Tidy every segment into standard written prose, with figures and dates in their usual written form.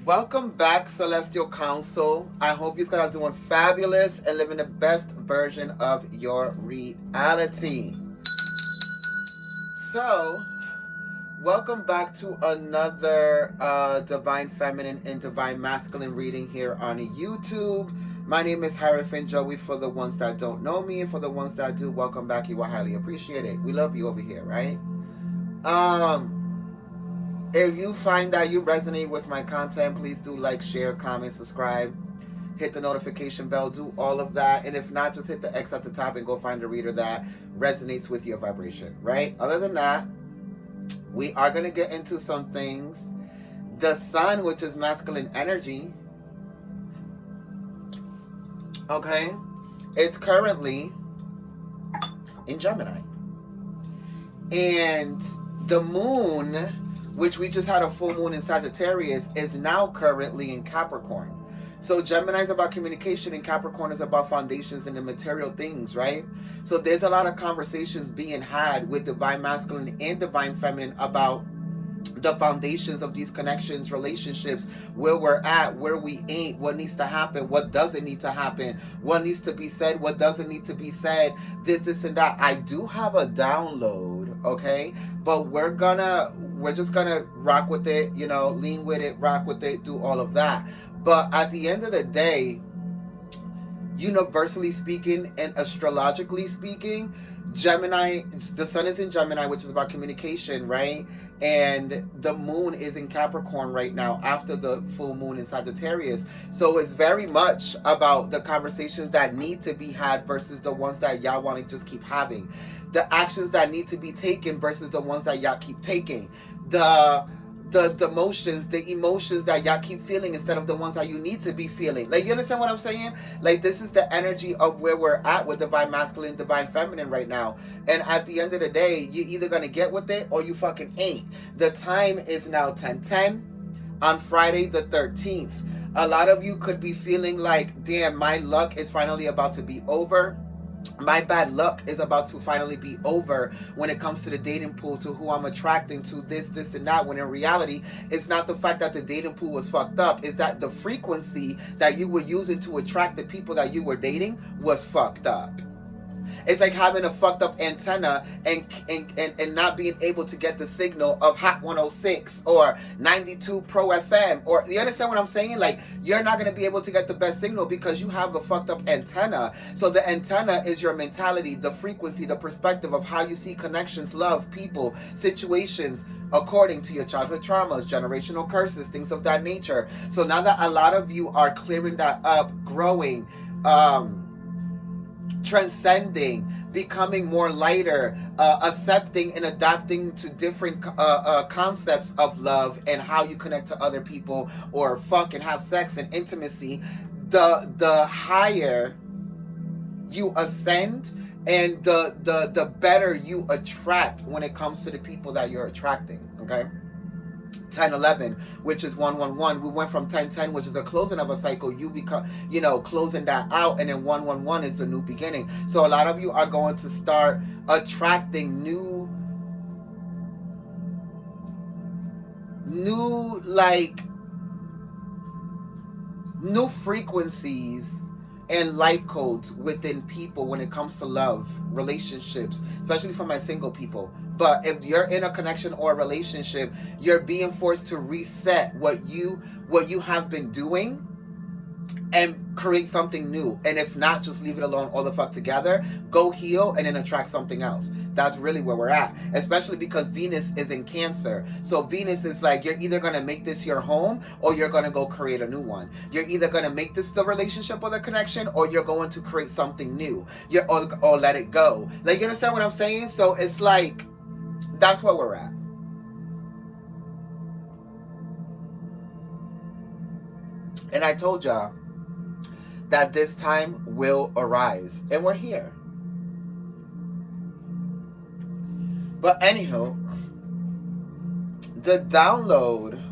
Welcome back, Celestial Council. I hope you guys are doing fabulous and living the best version of your reality. So, welcome back to another Divine Feminine and Divine Masculine reading here on YouTube. My name is Harrison Joey. For the ones that don't know me, and for the ones that do, welcome back. You are highly appreciated. We love you over here, right? If you find that you resonate with my content, please do like, share, comment, subscribe, hit the notification bell, do all of that. And if not, just hit the X at the top and go find a reader that resonates with your vibration, right? Other than that, we are going to get into some things. The sun, which is masculine energy, okay, it's currently in Gemini. And the moon, which we just had a full moon in Sagittarius, is now currently in Capricorn. So Gemini is about communication and Capricorn is about foundations and the material things, right? So there's a lot of conversations being had with divine masculine and divine feminine about the foundations of these connections, relationships, where we're at, where we ain't, what needs to happen, what doesn't need to happen, what needs to be said, what doesn't need to be said, this, and that. I do have a download, okay? But we're just gonna rock with it, lean with it, rock with it, do all of that. But at the end of the day, universally speaking and astrologically speaking, Gemini, the sun is in Gemini, which is about communication, right? And the moon is in Capricorn right now after the full moon in Sagittarius. So it's very much about the conversations that need to be had versus the ones that y'all want to just keep having. The actions that need to be taken versus the ones that y'all keep taking. The motions, the emotions that y'all keep feeling instead of the ones that you need to be feeling. Like, you understand what I'm saying? Like, this is the energy of where we're at with divine masculine, divine feminine right now. And at the end of the day, you're either gonna get with it or you fucking ain't. The time is now 10:10 on Friday the 13th. A lot of you could be feeling like, damn, my luck is finally about to be over. My bad luck is about to finally be over when it comes to the dating pool, to who I'm attracting, to this, and that. When in reality, it's not the fact that the dating pool was fucked up, it's that the frequency that you were using to attract the people that you were dating was fucked up. It's like having a fucked up antenna and not being able to get the signal of Hot 106 or 92 Pro FM. Or, you understand what I'm saying? Like, you're not going to be able to get the best signal because you have a fucked up antenna. So the antenna is your mentality, the frequency, the perspective of how you see connections, love, people, situations, according to your childhood traumas, generational curses, things of that nature. So now that a lot of you are clearing that up, growing, transcending, becoming more lighter, accepting and adapting to different concepts of love and how you connect to other people or fuck and have sex and intimacy, the higher you ascend and the better you attract when it comes to the people that you're attracting, okay? 1011, which is 111. We went from 1010, which is the closing of a cycle. You become, closing that out, and then 111 is the new beginning. So a lot of you are going to start attracting new like new frequencies and light codes within people when it comes to love, relationships, especially for my single people. But if you're in a connection or a relationship, you're being forced to reset what you have been doing and create something new. And if not, just leave it alone all the fuck together. Go heal and then attract something else. That's really where we're at. Especially because Venus is in Cancer. So Venus is like, you're either going to make this your home or you're going to go create a new one. You're either going to make this the relationship or the connection or you're going to create something new. Or let it go. Like, you understand what I'm saying? So it's like, that's where we're at. And I told y'all that this time will arise. And we're here. But anywho, the download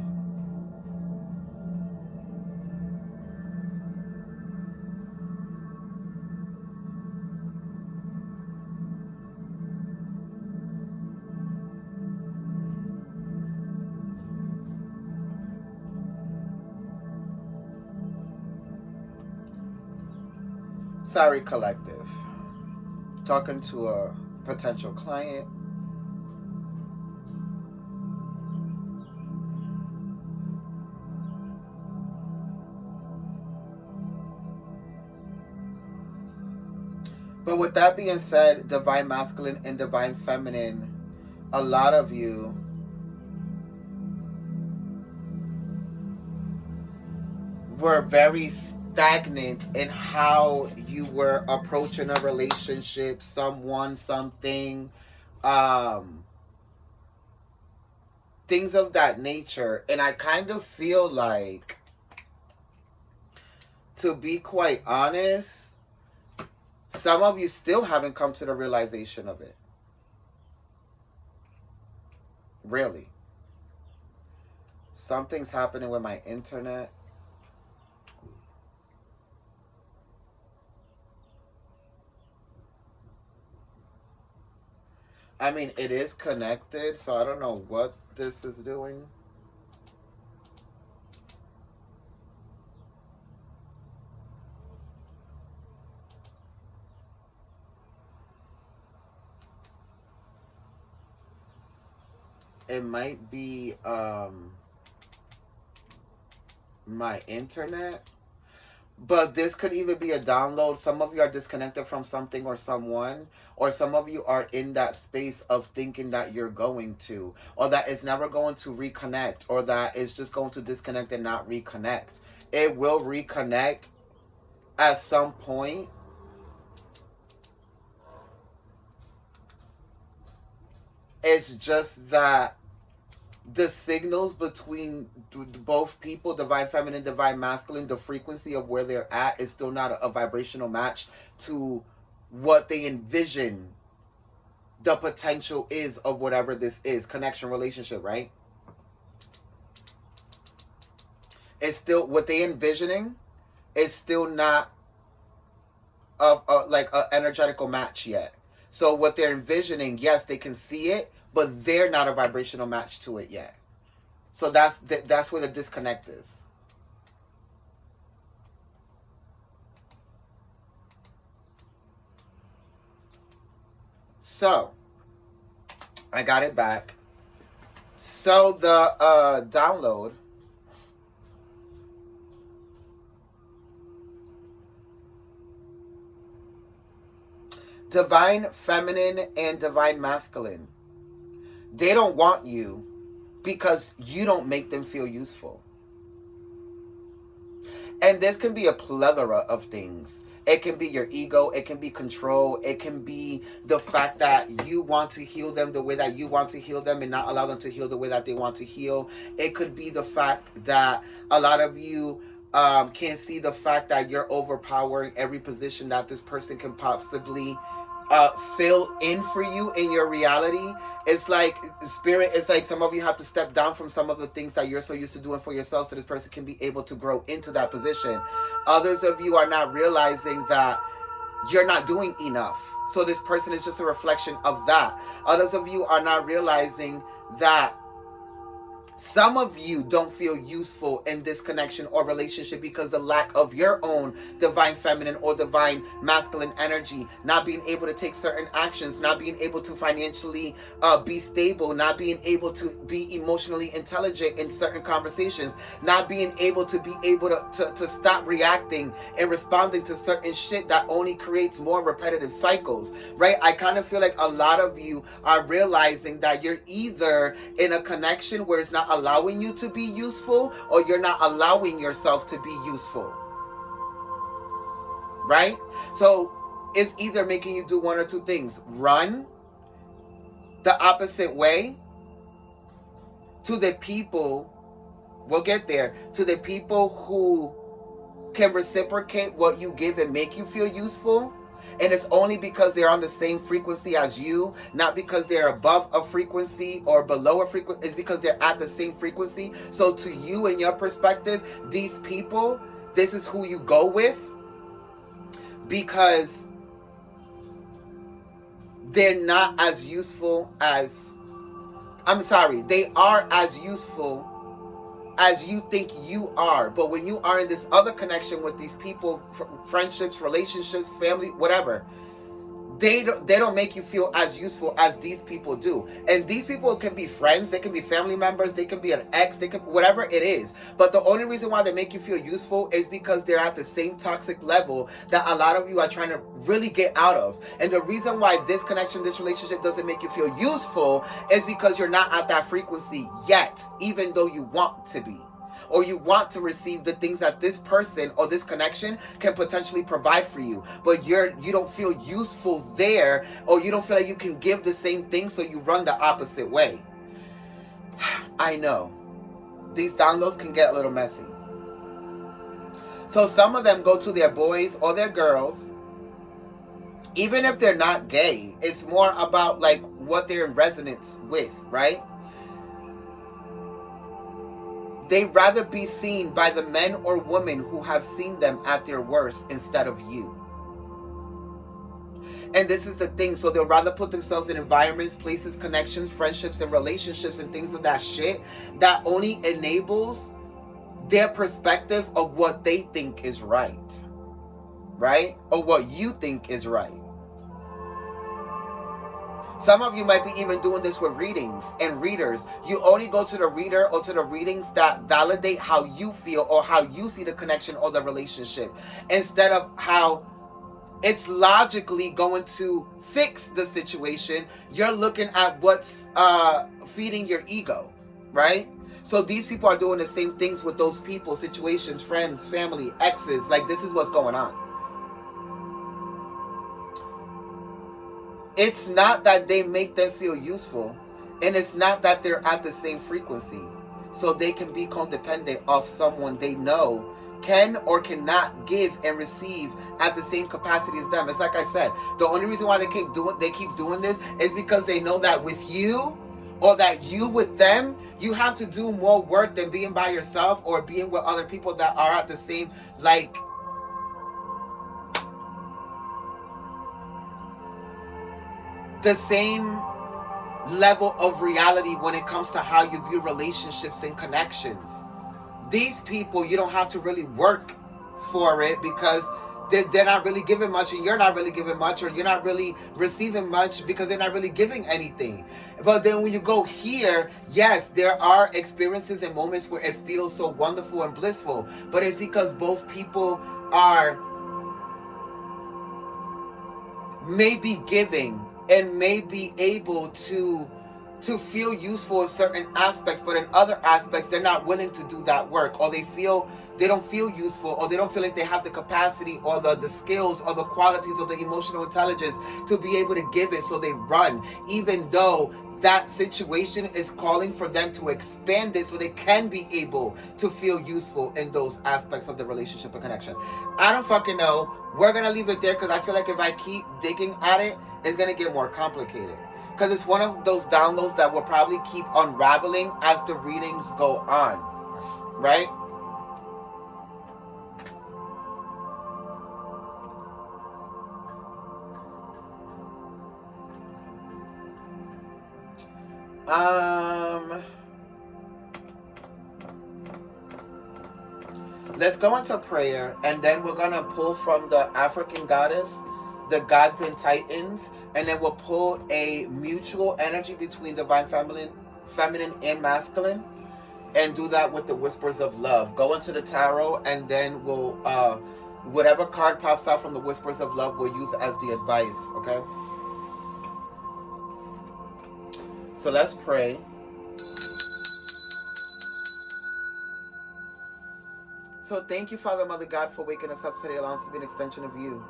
Sorry, collective. Talking to a potential client. But with that being said, divine masculine and divine feminine, a lot of you were very stagnant in how you were approaching a relationship, someone, something, um, things of that nature. And I kind of feel like, to be quite honest, some of you still haven't come to the realization of it. Really. Something's happening with my internet. I mean, it is connected, so I don't know what this is doing. It might be my internet, but this could even be a download. Some of you are disconnected from something or someone, or some of you are in that space of thinking that you're going to, or that it's never going to reconnect, or that it's just going to disconnect and not reconnect. It will reconnect at some point. It's just that the signals between both people, divine feminine, divine masculine, the frequency of where they're at is still not a vibrational match to what they envision the potential is of whatever this is, connection, relationship, right? It's still what they envisioning is still not like an energetical match yet. So what they're envisioning, yes, they can see it, but they're not a vibrational match to it yet. So that's where the disconnect is. So I got it back. So the download, divine feminine and divine masculine, they don't want you because you don't make them feel useful. And this can be a plethora of things. It can be your ego, it can be control, it can be the fact that you want to heal them the way that you want to heal them and not allow them to heal the way that they want to heal. It could be the fact that a lot of you can't see the fact that you're overpowering every position that this person can possibly fill in for you in your reality. It's like spirit, it's like some of you have to step down from some of the things that you're so used to doing for yourself so this person can be able to grow into that position. Others of you are not realizing that you're not doing enough, so this person is just a reflection of that. Others of you are not realizing that some of you don't feel useful in this connection or relationship because the lack of your own divine feminine or divine masculine energy, not being able to take certain actions, not being able to financially be stable, not being able to be emotionally intelligent in certain conversations, not being able to to stop reacting and responding to certain shit that only creates more repetitive cycles, right? I kind of feel like a lot of you are realizing that you're either in a connection where it's not allowing you to be useful, or you're not allowing yourself to be useful, right? So it's either making you do one or two things: run the opposite way to the people, we'll get there, to the people who can reciprocate what you give and make you feel useful. And it's only because they're on the same frequency as you, not because they're above a frequency or below a frequency. It's because they're at the same frequency. So to you, in your perspective, these people, this is who you go with because they're not as useful as, I'm sorry, they are as useful as you think you are. But when you are in this other connection with these people, friendships, relationships, family, whatever, they don't make you feel as useful as these people do. And these people can be friends, they can be family members, they can be an ex, they can, whatever it is. But the only reason why they make you feel useful is because they're at the same toxic level that a lot of you are trying to really get out of. And the reason why this connection, this relationship doesn't make you feel useful is because you're not at that frequency yet, even though you want to be, or you want to receive the things that this person or this connection can potentially provide for you, but you don't feel useful there, or you don't feel like you can give the same thing, so you run the opposite way. I know these downloads can get a little messy. So some of them go to their boys or their girls, even if they're not gay. It's more about like what they're in resonance with, right? They'd rather be seen by the men or women who have seen them at their worst instead of you. And this is the thing. So they'll rather put themselves in environments, places, connections, friendships, and relationships and things of that shit that only enables their perspective of what they think is right. Right? Or what you think is right. Some of you might be even doing this with readings and readers. You only go to the reader or to the readings that validate how you feel or how you see the connection or the relationship, instead of how it's logically going to fix the situation. You're looking at what's feeding your ego, right? So these people are doing the same things with those people, situations, friends, family, exes. Like, this is what's going on. It's not that they make them feel useful, and it's not that they're at the same frequency, so they can be codependent of someone they know can or cannot give and receive at the same capacity as them. It's like I said, the only reason why they keep doing this is because they know that with you, or that you with them, you have to do more work than being by yourself or being with other people that are at the same, like, the same level of reality when it comes to how you view relationships and connections. These people, you don't have to really work for it, because they're not really giving much, and you're not really giving much, or you're not really receiving much because they're not really giving anything. But then when you go here, yes, there are experiences and moments where it feels so wonderful and blissful, but it's because both people are maybe giving and may be able to feel useful in certain aspects, but in other aspects they're not willing to do that work, or they don't feel useful, or they don't feel like they have the capacity or the skills or the qualities or the emotional intelligence to be able to give it, so they run, even though that situation is calling for them to expand it so they can be able to feel useful in those aspects of the relationship and connection. I don't fucking know. We're gonna leave it there, because I feel like if I keep digging at it, it's gonna get more complicated, because it's one of those downloads that will probably keep unraveling as the readings go on, right? Let's go into prayer, and then we're gonna pull from the African goddess, the gods and titans, and then we'll pull a mutual energy between divine feminine and masculine, and do that with the whispers of love. Go into the tarot, and then we'll whatever card pops out from the whispers of love, we'll use as the advice. Okay, so let's pray. So thank you, Father, Mother God, for waking us up today, allowing us to be an extension of you.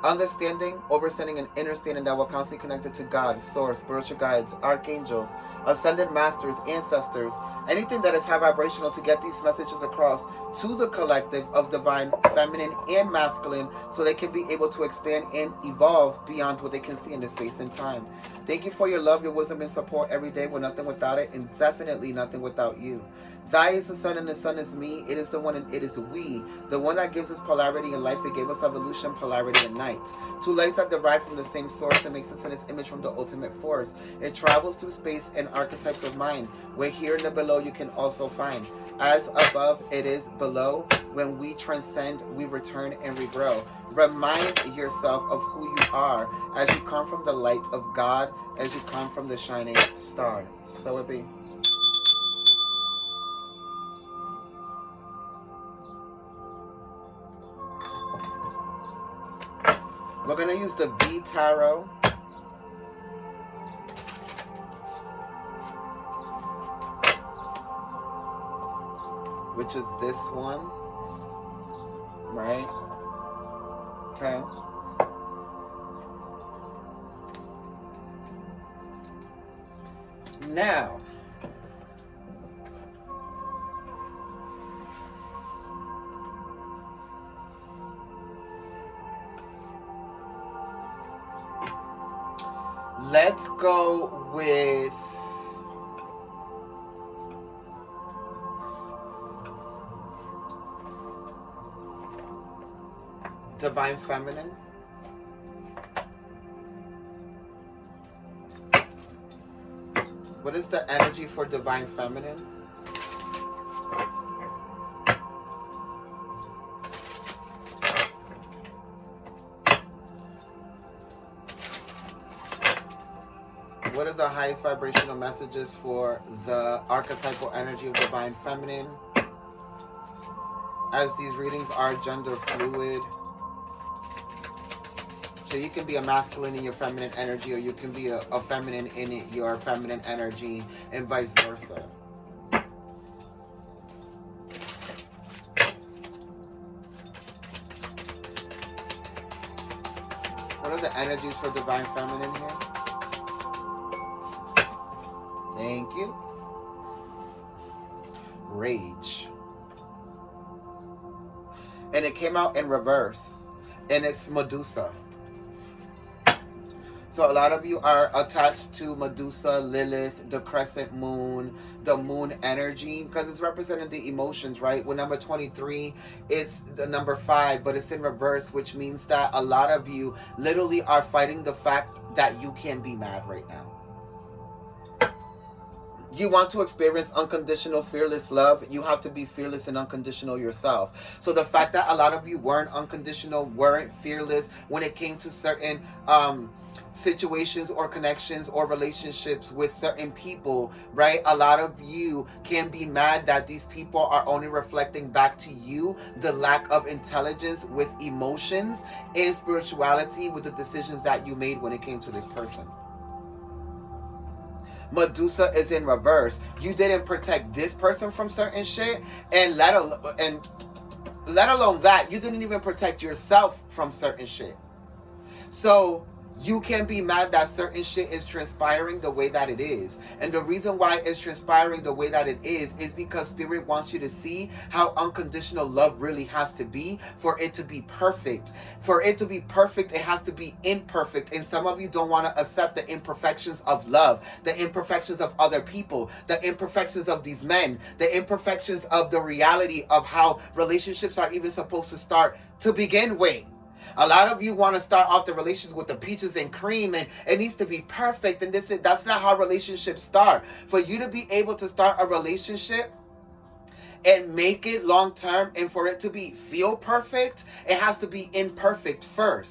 Understanding, overstanding, and understanding that we're constantly connected to God, Source, spiritual guides, archangels, ascended masters, ancestors, anything that is high vibrational, to get these messages across to the collective of divine feminine and masculine, so they can be able to expand and evolve beyond what they can see in this space and time. Thank you for your love, your wisdom, and support every day. We're nothing without it, and definitely nothing without you. Thy is the sun and the sun is me. It is the one and it is we. The one that gives us polarity in life. It gave us evolution, polarity, and night. Two lights that derive from the same source and makes us in its image from the ultimate force. It travels through space and archetypes of mind, where here in the below you can also find. As above, it is below. When we transcend, we return and regrow. Remind yourself of who you are as you come from the light of God, as you come from the shining star. So it be. We're going to use the V Tarot. Which is this one. Right? Okay. Now, let's go with Divine Feminine. What is the energy for Divine Feminine? What are the highest vibrational messages for the archetypal energy of Divine Feminine? As these readings are gender fluid, so you can be a masculine in your feminine energy, or you can be a feminine in your feminine energy, and vice versa. What are the energies for Divine Feminine here? Thank you. Rage. And it came out in reverse, and it's Medusa. So a lot of you are attached to Medusa, Lilith, the crescent moon, the moon energy, because it's representing the emotions, right? With number 23, it's the number 5, but it's in reverse, which means that a lot of you literally are fighting the fact that you can be mad right now. You want to experience unconditional, fearless love, you have to be fearless and unconditional yourself. So the fact that a lot of you weren't unconditional, weren't fearless when it came to certain situations or connections or relationships with certain people, right? A lot of you can be mad that these people are only reflecting back to you the lack of intelligence with emotions and spirituality with the decisions that you made when it came to this person. Medusa is in reverse. You didn't protect this person from certain shit, and let alone that, you didn't even protect yourself from certain shit. So you can be mad that certain shit is transpiring the way that it is. And the reason why it's transpiring the way that it is because Spirit wants you to see how unconditional love really has to be for it to be perfect. For it to be perfect, it has to be imperfect. And some of you don't want to accept the imperfections of love, the imperfections of other people, the imperfections of these men, the imperfections of the reality of how relationships are even supposed to start to begin with. A lot of you want to start off the relations with the peaches and cream, and it needs to be perfect, and that's not how relationships start. For you to be able to start a relationship and make it long term, and for it to feel perfect, it has to be imperfect first.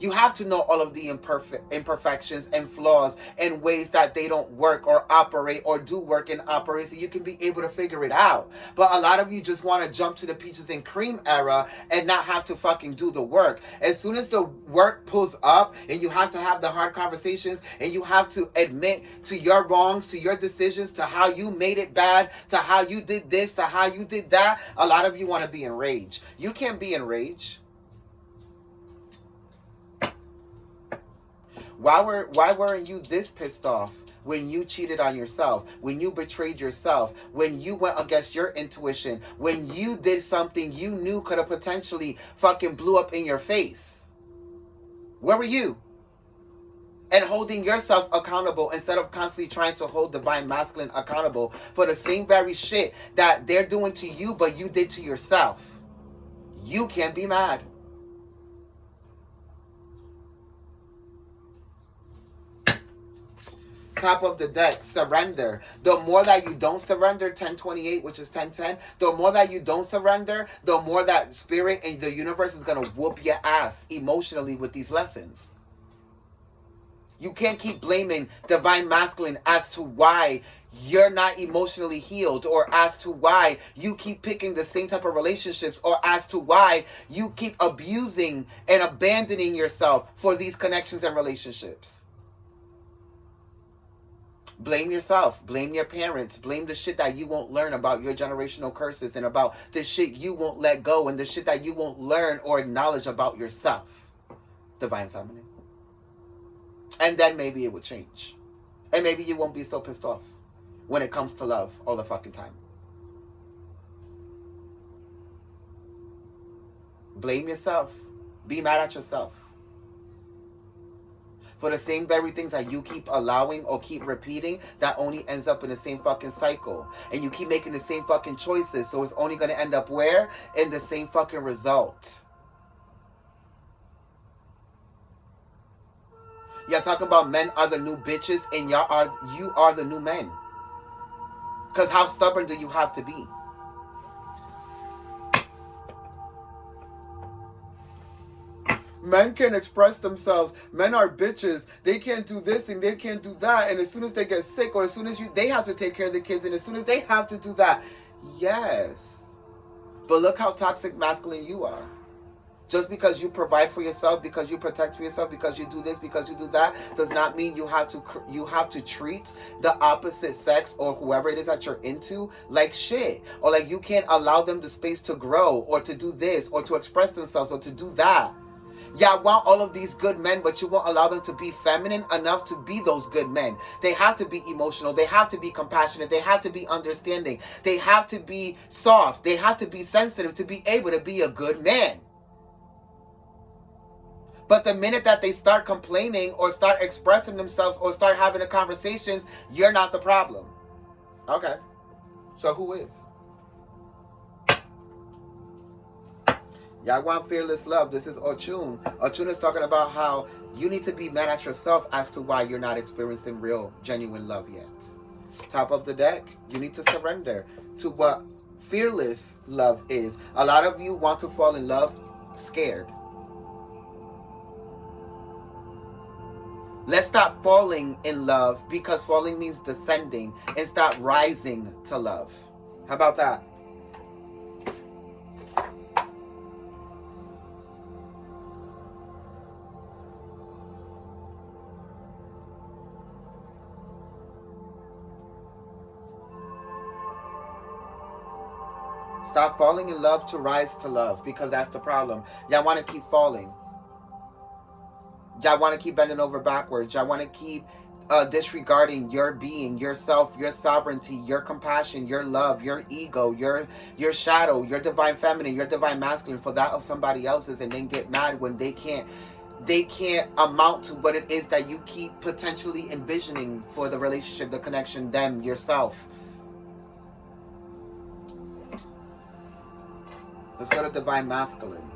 You have to know all of the imperfections and flaws and ways that they don't work or operate or do work and operate, so you can be able to figure it out. But a lot of you just want to jump to the peaches and cream era and not have to fucking do the work. As soon as the work pulls up and you have to have the hard conversations and you have to admit to your wrongs, to your decisions, to how you made it bad, to how you did this, to how you did that, a lot of you want to be enraged. You can't be enraged. Why weren't you this pissed off when you cheated on yourself, when you betrayed yourself, when you went against your intuition, when you did something you knew could have potentially fucking blew up in your face? Where were you? and holding yourself accountable instead of constantly trying to hold divine masculine accountable for the same very shit that they're doing to you but you did to yourself. You can't be mad. Top of the deck, surrender. The more that you don't surrender, 1028, which is 1010, the more that you don't surrender, the more that spirit and the universe is going to whoop your ass emotionally with these lessons. You can't keep blaming divine masculine as to why you're not emotionally healed, or as to why you keep picking the same type of relationships, or as to why you keep abusing and abandoning yourself for these connections and relationships. Blame yourself, blame your parents, blame the shit that you won't learn about your generational curses, and about the shit you won't let go, and the shit that you won't learn or acknowledge about yourself, divine feminine. And then maybe it would change. And maybe you won't be so pissed off when it comes to love all the fucking time. Blame yourself. Be mad at yourself for the same very things that you keep allowing or keep repeating, that only ends up in the same fucking cycle. And you keep making the same fucking choices, so it's only going to end up where? In the same fucking result. Y'all talking about men are the new bitches, and you are the new men. Because how stubborn do you have to be? Men can express themselves. Men are bitches. They can't do this and they can't do that. And as soon as they get sick, or as soon as they have to take care of the kids, and as soon as they have to do that. Yes. But look how toxic masculine you are. Just because you provide for yourself, because you protect for yourself, because you do this, because you do that, does not mean you have to treat the opposite sex or whoever it is that you're into like shit, or like you can't allow them the space to grow, or to do this, or to express themselves, or to do that. Y'all want all of these good men, but you won't allow them to be feminine enough to be those good men. They have to be emotional. They have to be compassionate. They have to be understanding. They have to be soft. They have to be sensitive to be able to be a good man. But the minute that they start complaining, or start expressing themselves, or start having the conversations, you're not the problem. Okay. So who is? Y'all want fearless love. This is Ochun. Ochun is talking about how you need to be mad at yourself as to why you're not experiencing real, genuine love yet. Top of the deck, you need to surrender to what fearless love is. A lot of you want to fall in love scared. Let's stop falling in love, because falling means descending, and stop rising to love. How about that? Stop falling in love to rise to love, because that's the problem. Y'all want to keep falling. Y'all want to keep bending over backwards. Y'all want to keep disregarding your being, yourself, your sovereignty, your compassion, your love, your ego, your shadow, your divine feminine, your divine masculine for that of somebody else's, and then get mad when they can't amount to what it is that you keep potentially envisioning for the relationship, the connection, them, yourself. Let's go to divine masculine.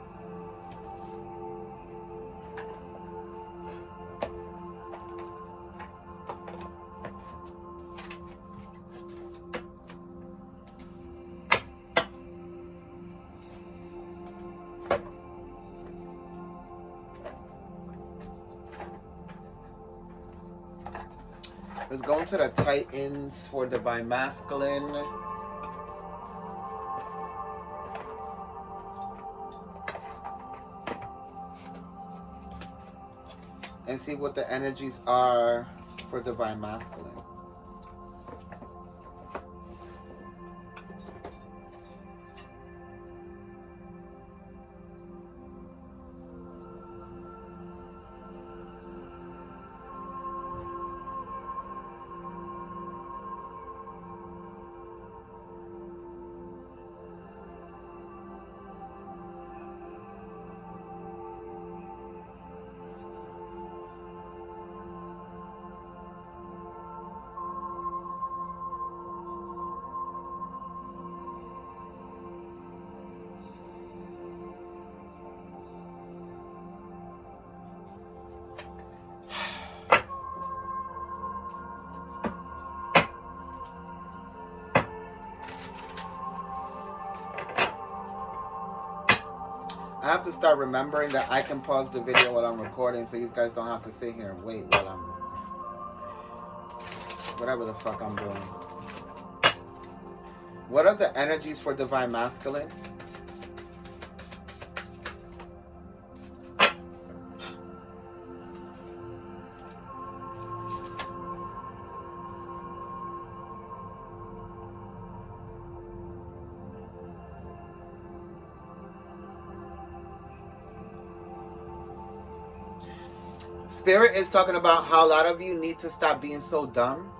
Let's go into the Titans for divine masculine. And see what the energies are for divine masculine. have to start remembering that I can pause the video while I'm recording so you guys don't have to sit here and wait while I'm... whatever the fuck I'm doing. What are the energies for Divine Masculine? Spirit is talking about how a lot of you need to stop being so dumb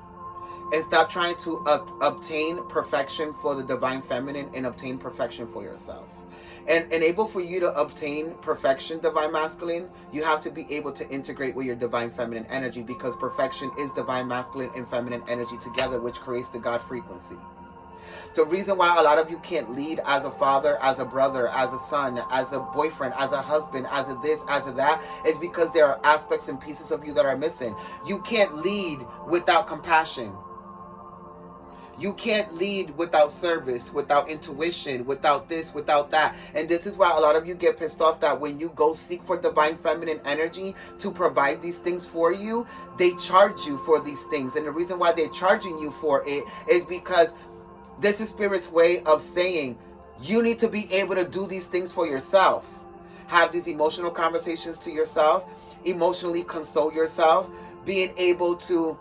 and stop trying to obtain perfection for the Divine Feminine and obtain perfection for yourself. And enable for you to obtain perfection, Divine Masculine, you have to be able to integrate with your Divine Feminine energy, because perfection is Divine Masculine and Feminine energy together, which creates the God frequency. The reason why a lot of you can't lead as a father, as a brother, as a son, as a boyfriend, as a husband, as a this, as a that, is because there are aspects and pieces of you that are missing. You can't lead without compassion. You can't lead without service, without intuition, without this, without that. And this is why a lot of you get pissed off that when you go seek for Divine Feminine energy to provide these things for you, they charge you for these things. And the reason why they're charging you for it is because this is Spirit's way of saying you need to be able to do these things for yourself. Have these emotional conversations to yourself, emotionally console yourself, being able to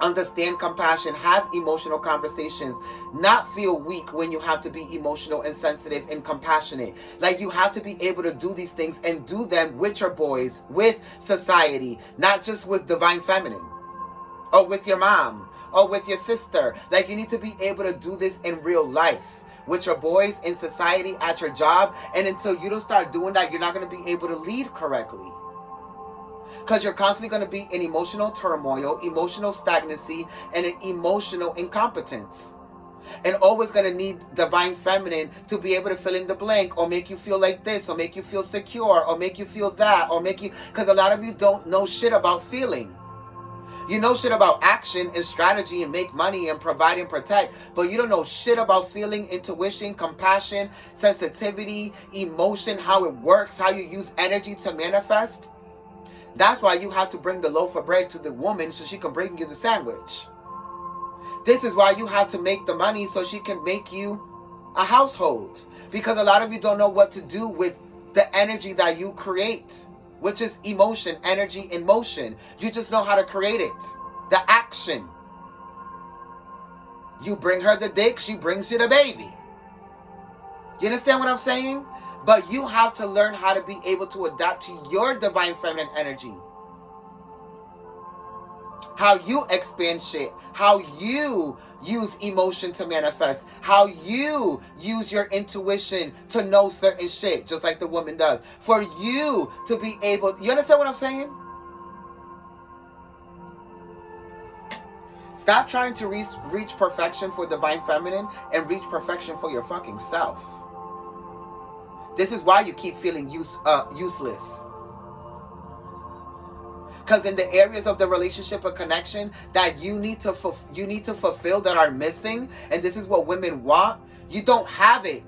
understand compassion, have emotional conversations, not feel weak when you have to be emotional and sensitive and compassionate. Like, you have to be able to do these things and do them with your boys, with society, not just with Divine Feminine or with your mom or with your sister. Like, you need to be able to do this in real life with your boys, in society, at your job. And until you don't start doing that, you're not going to be able to lead correctly. Because you're constantly going to be in emotional turmoil, emotional stagnancy, and an emotional incompetence. And always going to need Divine Feminine to be able to fill in the blank, or make you feel like this, or make you feel secure, or make you feel that, or make you... Because a lot of you don't know shit about feeling. You know shit about action and strategy and make money and provide and protect, but you don't know shit about feeling, intuition, compassion, sensitivity, emotion, how it works, how you use energy to manifest. That's why you have to bring the loaf of bread to the woman so she can bring you the sandwich. This is why you have to make the money so she can make you a household. Because a lot of you don't know what to do with the energy that you create, which is emotion, energy, in motion. You just know how to create it. The action. You bring her the dick, she brings you the baby. You understand what I'm saying? But you have to learn how to be able to adapt to your Divine Feminine energy. How you expand shit. How you use emotion to manifest. How you use your intuition to know certain shit, just like the woman does. For you to be able... You understand what I'm saying? Stop trying to reach perfection for Divine Feminine and reach perfection for your fucking self. This is why you keep feeling useless. Because in the areas of the relationship or connection that you need to fulfill, that are missing, and this is what women want, you don't have it.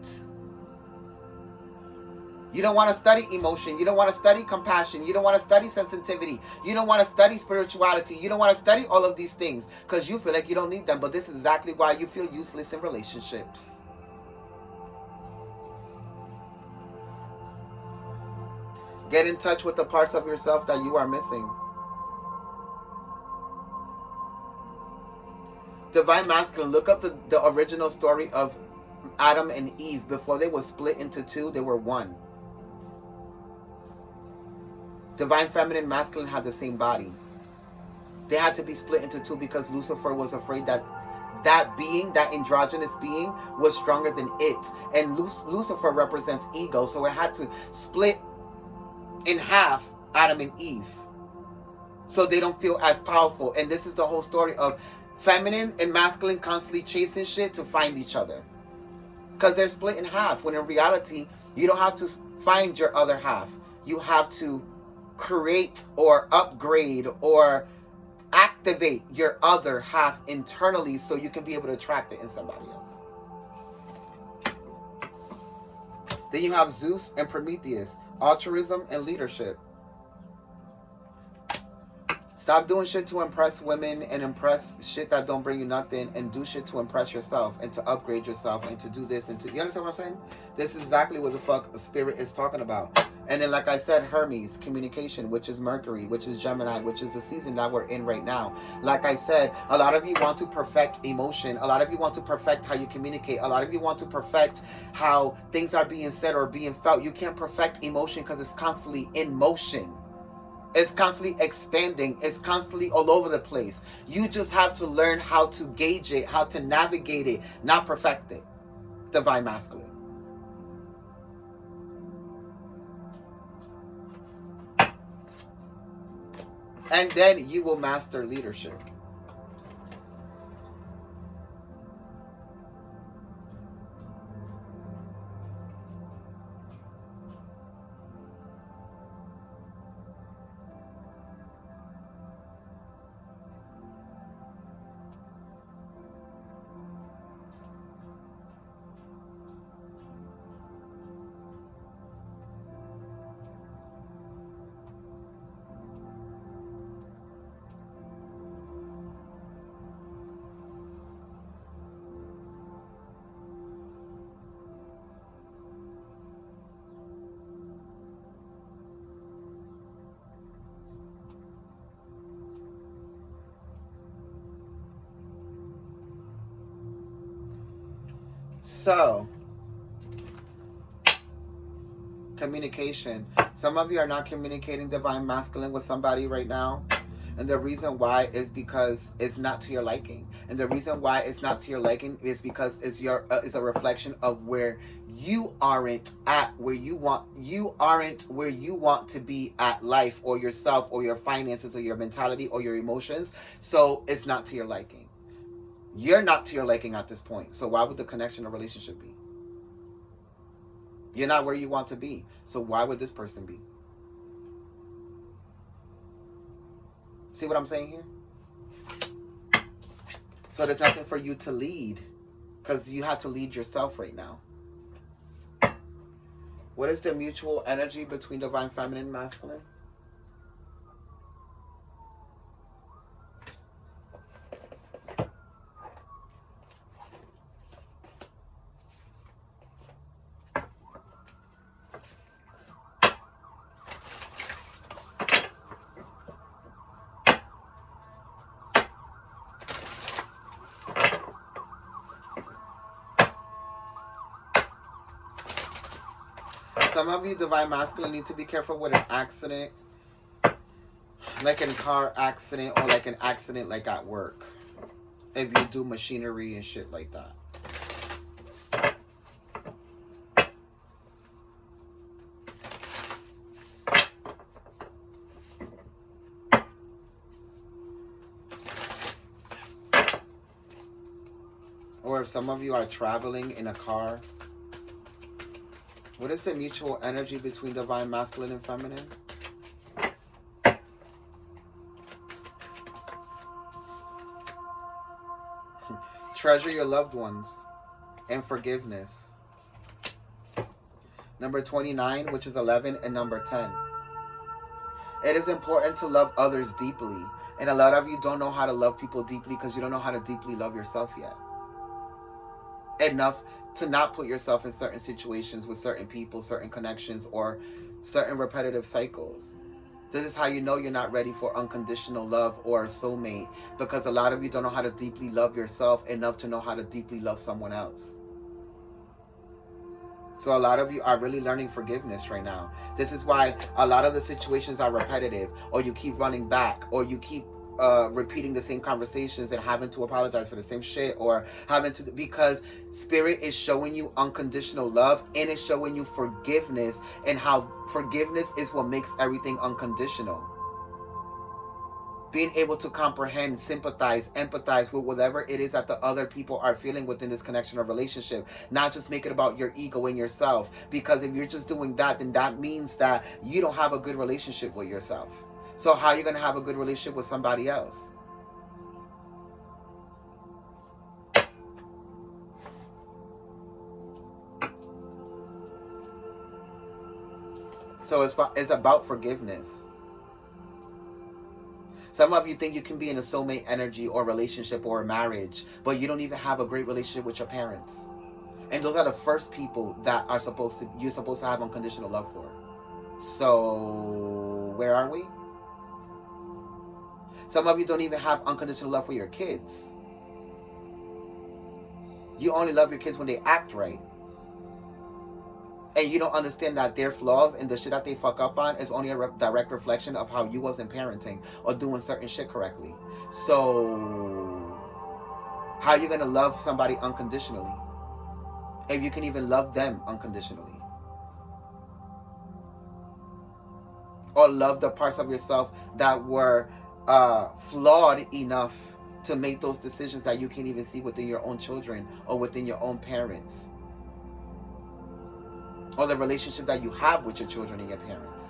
You don't want to study emotion. You don't want to study compassion. You don't want to study sensitivity. You don't want to study spirituality. You don't want to study all of these things because you feel like you don't need them. But this is exactly why you feel useless in relationships. Get in touch with the parts of yourself that you are missing. Divine Masculine, look up the original story of Adam and Eve. Before they were split into two, they were one. Divine Feminine, Masculine had the same body. They had to be split into two because Lucifer was afraid that being, that androgynous being, was stronger than it. And Lucifer represents ego, so it had to split in half Adam and Eve so they don't feel as powerful. And this is the whole story of feminine and masculine constantly chasing shit to find each other because they're split in half, when in reality you don't have to find your other half. You have to create or upgrade or activate your other half internally so you can be able to attract it in somebody else. Then you have Zeus and Prometheus, altruism and leadership. Stop doing shit to impress women and impress shit that don't bring you nothing, and do shit to impress yourself and to upgrade yourself and to do this and to, you understand what I'm saying? This is exactly what the fuck the spirit is talking about. And then, like I said, Hermes, communication, which is Mercury, which is Gemini, which is the season that we're in right now. Like I said, a lot of you want to perfect emotion. A lot of you want to perfect how you communicate. A lot of you want to perfect how things are being said or being felt. You can't perfect emotion because it's constantly in motion. It's constantly expanding. It's constantly all over the place. You just have to learn how to gauge it, how to navigate it, not perfect it. Divine Masculine. And then you will master leadership. So, communication. Some of you are not communicating Divine Masculine with somebody right now. And the reason why is because it's not to your liking. And the reason why it's not to your liking is because it's a reflection of where you aren't at where you want to be at life, or yourself, or your finances, or your mentality, or your emotions. So it's not to your liking. You're not to your liking at this point. So why would the connection or relationship be? You're not where you want to be. So why would this person be? See what I'm saying here? So there's nothing for you to lead, because you have to lead yourself right now. What is the mutual energy between Divine Feminine and Masculine? Some of you Divine Masculine need to be careful with an accident, like in a car accident, or like an accident like at work, if you do machinery and shit like that. Or if some of you are traveling in a car. What is the mutual energy between Divine Masculine and Feminine? Treasure your loved ones and forgiveness. Number 29, which is 11, and number 10. It is important to love others deeply. And a lot of you don't know how to love people deeply because you don't know how to deeply love yourself yet. Enough to not put yourself in certain situations with certain people, certain connections, or certain repetitive cycles. This is how you know you're not ready for unconditional love or a soulmate, because a lot of you don't know how to deeply love yourself enough to know how to deeply love someone else. So a lot of you are really learning forgiveness right now. This is why a lot of the situations are repetitive, or you keep running back, or you keep repeating the same conversations and having to apologize for the same shit, or having to, because Spirit is showing you unconditional love, and it's showing you forgiveness, and how forgiveness is what makes everything unconditional. Being able to comprehend, sympathize, empathize with whatever it is that the other people are feeling within this connection or relationship. Not just make it about your ego and yourself. Because if you're just doing that, then that means that you don't have a good relationship with yourself. So how are you going to have a good relationship with somebody else? So it's about forgiveness. Some of you think you can be in a soulmate energy or relationship or a marriage, but you don't even have a great relationship with your parents. And those are the first people that you're supposed to have unconditional love for. So where are we? Some of you don't even have unconditional love for your kids. You only love your kids when they act right. And you don't understand that their flaws and the shit that they fuck up on is only a direct reflection of how you wasn't parenting or doing certain shit correctly. So how are you going to love somebody unconditionally if you can even love them unconditionally? Or love the parts of yourself that were flawed enough to make those decisions that you can't even see within your own children or within your own parents, or the relationship that you have with your children and your parents.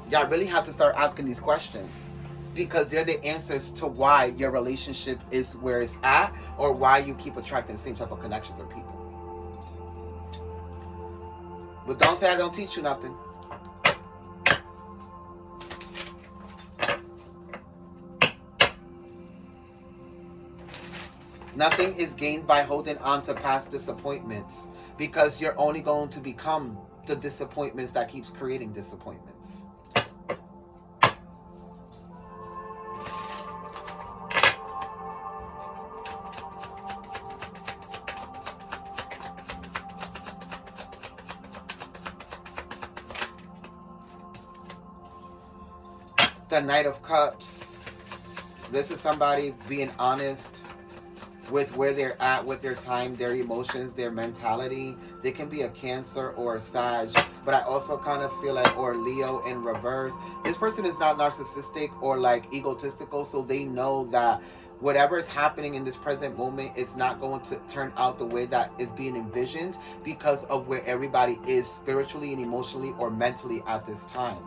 Y'all really have to start asking these questions, because they're the answers to why your relationship is where it's at, or why you keep attracting the same type of connections or people. But don't say I don't teach you nothing. Nothing is gained by holding on to past disappointments, because you're only going to become the disappointments that keeps creating disappointments. The Knight of Cups. This is somebody being honest with where they're at, with their time, their emotions, their mentality. They can be a Cancer or a Sag, but I also kind of feel like, or Leo in reverse. This person is not narcissistic or like egotistical, so they know that whatever is happening in this present moment is not going to turn out the way that is being envisioned, because of where everybody is spiritually and emotionally or mentally at this time.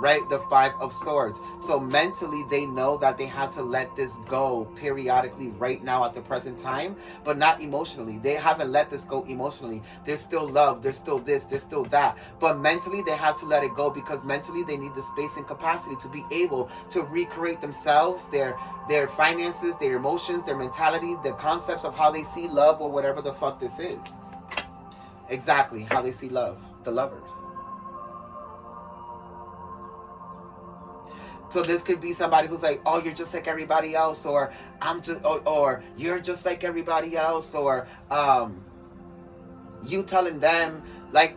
Right? The Five of Swords. So mentally they know that they have to let this go periodically right now at the present time, but not emotionally. They haven't let this go emotionally. There's still love, there's still this, there's still that. But mentally they have to let it go, because mentally they need the space and capacity to be able to recreate themselves, their finances, their emotions, their mentality, the concepts of how they see love, or whatever the fuck this is. Exactly, how they see love. The Lovers. So this could be somebody who's like, oh, you're just like everybody else, or or you're just like everybody else, or you telling them like,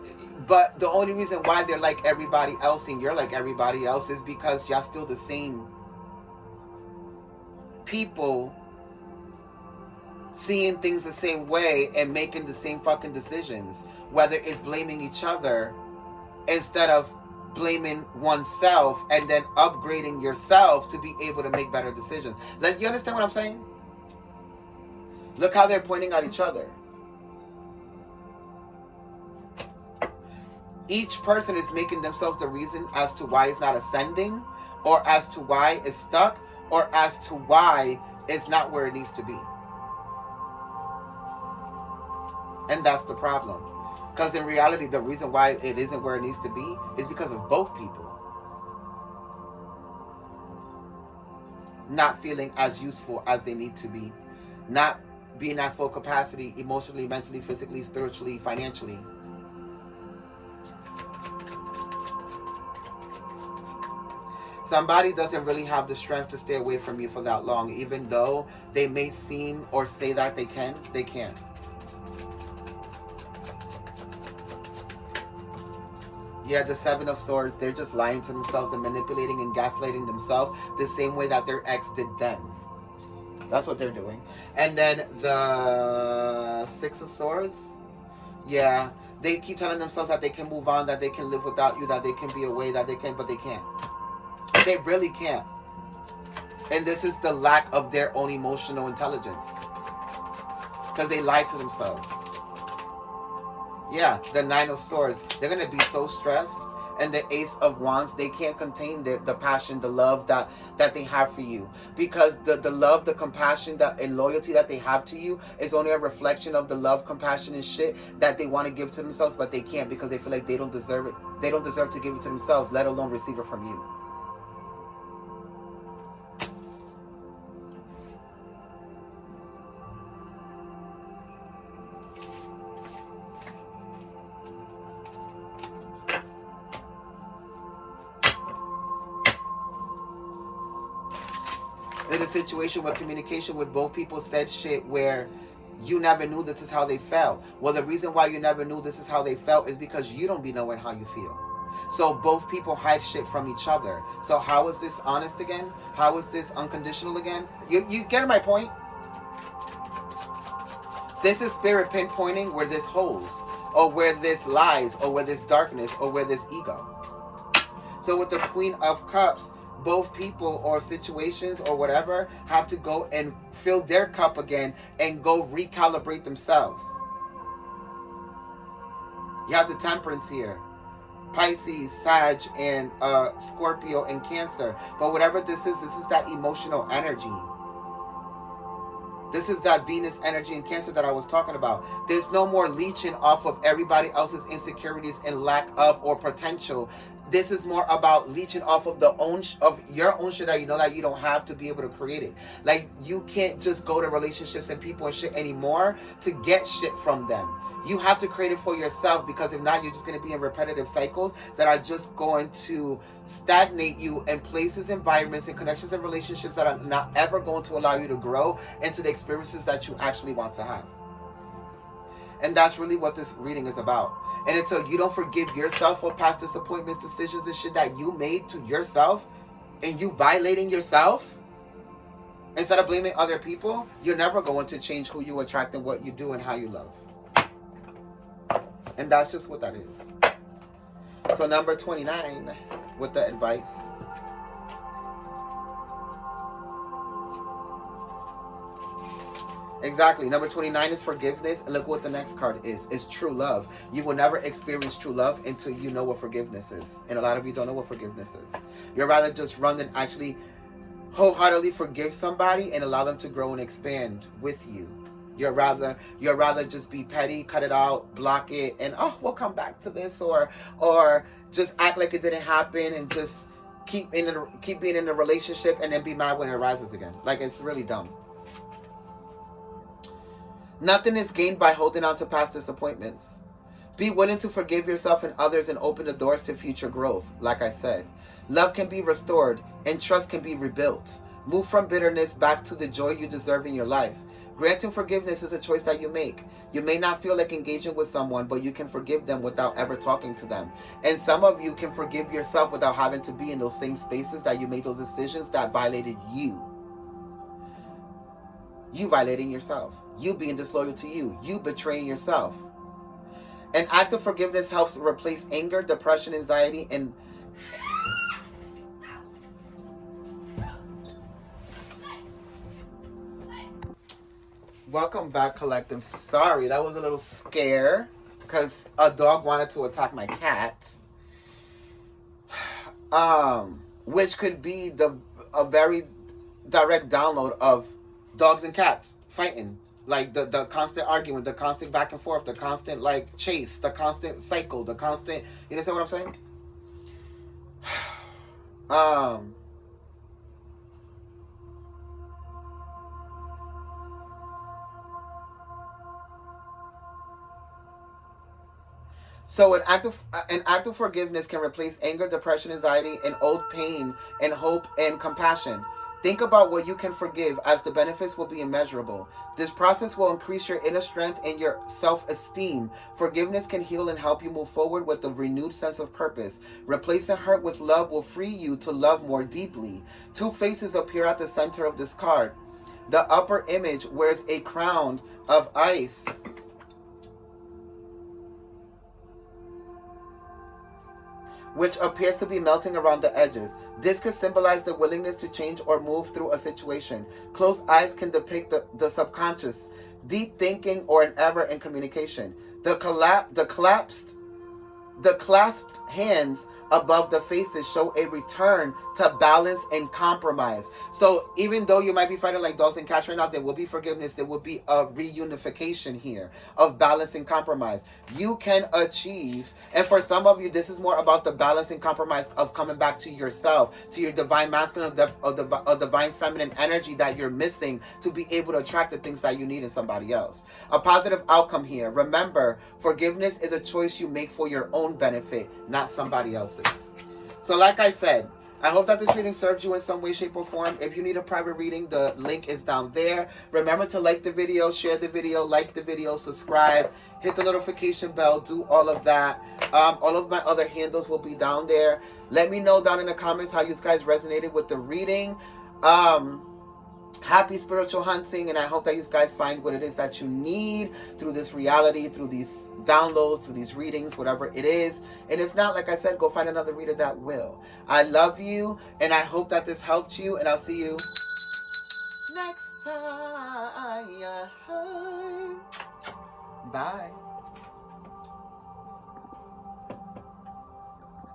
but the only reason why they're like everybody else and you're like everybody else is because y'all still the same people, seeing things the same way and making the same fucking decisions, whether it's blaming each other instead of blaming oneself, and then upgrading yourself to be able to make better decisions. You understand what I'm saying? Look how they're pointing at each other. Each person is making themselves the reason as to why it's not ascending, or as to why it's stuck, or as to why it's not where it needs to be. And that's the problem. Because in reality, the reason why it isn't where it needs to be is because of both people not feeling as useful as they need to be, not being at full capacity emotionally, mentally, physically, spiritually, financially. Somebody doesn't really have the strength to stay away from you for that long, even though they may seem or say that they can, they can't. Yeah, the Seven of Swords, they're just lying to themselves and manipulating and gaslighting themselves the same way that their ex did them. That's what they're doing. And then the Six of Swords, yeah, they keep telling themselves that they can move on, that they can live without you, that they can be away, that they can, but they can't. They really can't. And this is the lack of their own emotional intelligence, because they lie to themselves. Yeah, the Nine of Swords. They're going to be so stressed and the Ace of Wands, they can't contain the passion, the love that they have for you, because the love, the compassion, and loyalty that they have to you is only a reflection of the love, compassion, and shit that they want to give to themselves, but they can't because they feel like they don't deserve it. They don't deserve to give it to themselves, let alone receive it from you. In a situation where communication with both people said shit where you never knew this is how they felt. Well, the reason why you never knew this is how they felt is because you don't be knowing how you feel. So both people hide shit from each other. So how is this honest again? How is this unconditional again? You get my point? This is spirit pinpointing where this holes, or where this lies, or where this darkness, or where this ego. So with the Queen of Cups, both people or situations or whatever have to go and fill their cup again and go recalibrate themselves. You have the Temperance here. Pisces, Sag, and Scorpio, and Cancer. But whatever this is that emotional energy. This is that Venus energy in Cancer that I was talking about. There's no more leeching off of everybody else's insecurities and lack of or potential. This is more about leeching off of your own shit that you know that you don't have to be able to create it. Like, you can't just go to relationships and people and shit anymore to get shit from them. You have to create it for yourself, because if not, you're just going to be in repetitive cycles that are just going to stagnate you in places, environments, and connections and relationships that are not ever going to allow you to grow into the experiences that you actually want to have. And that's really what this reading is about. And until you don't forgive yourself for past disappointments, decisions, and shit that you made to yourself, and you violating yourself, instead of blaming other people, you're never going to change who you attract and what you do and how you love. And that's just what that is. So number 29 with the advice. Exactly. Number 29 is forgiveness. And look what the next card is. It's true love. You will never experience true love until you know what forgiveness is. And a lot of you don't know what forgiveness is. You'd rather just run than actually wholeheartedly forgive somebody and allow them to grow and expand with you. You'd rather just be petty, cut it out, block it, and we'll come back to this, or just act like it didn't happen and just keep being in the relationship and then be mad when it arises again. Like, it's really dumb. Nothing is gained by holding on to past disappointments. Be willing to forgive yourself and others and open the doors to future growth. Like I said, love can be restored and trust can be rebuilt. Move from bitterness back to the joy you deserve in your life. Granting forgiveness is a choice that you make. You may not feel like engaging with someone, but you can forgive them without ever talking to them. And some of you can forgive yourself without having to be in those same spaces that you made those decisions that violated you. You violating yourself. You being disloyal to you. You betraying yourself. An act of forgiveness helps replace anger, depression, anxiety, and welcome back, collective. Sorry, that was a little scare because a dog wanted to attack my cat. Which could be a very direct download of dogs and cats fighting. Like the constant argument, the constant back and forth, the constant like chase, the constant cycle, the constant, you understand what I'm saying? So an act of forgiveness can replace anger, depression, anxiety, and old pain, and hope and compassion. Think about what you can forgive, as the benefits will be immeasurable. This process will increase your inner strength and your self-esteem. Forgiveness can heal and help you move forward with a renewed sense of purpose. Replacing hurt with love will free you to love more deeply. Two faces appear at the center of this card. The upper image wears a crown of ice, which appears to be melting around the edges. This could symbolize the willingness to change or move through a situation. Closed eyes can depict the subconscious, deep thinking, or an error in communication. The clasped hands above the faces show a return to balance and compromise. So even though you might be fighting like dogs and cats right now, there will be forgiveness. There will be a reunification here of balance and compromise. You can achieve, and for some of you, this is more about the balance and compromise of coming back to yourself, to your divine masculine of divine feminine energy that you're missing to be able to attract the things that you need in somebody else. A positive outcome here. Remember, forgiveness is a choice you make for your own benefit, not somebody else's. So like I said, I hope that this reading served you in some way, shape, or form. If you need a private reading, the link is down there. Remember to like the video, share the video, like the video, subscribe, hit the notification bell, do all of that. All of my other handles will be down there. Let me know down in the comments how you guys resonated with the reading. Happy spiritual hunting, and I hope that you guys find what it is that you need through this reality, through these downloads, through these readings, whatever it is. And if not, like I said, go find another reader that will. I love you, and I hope that this helped you, and I'll see you next time. Bye.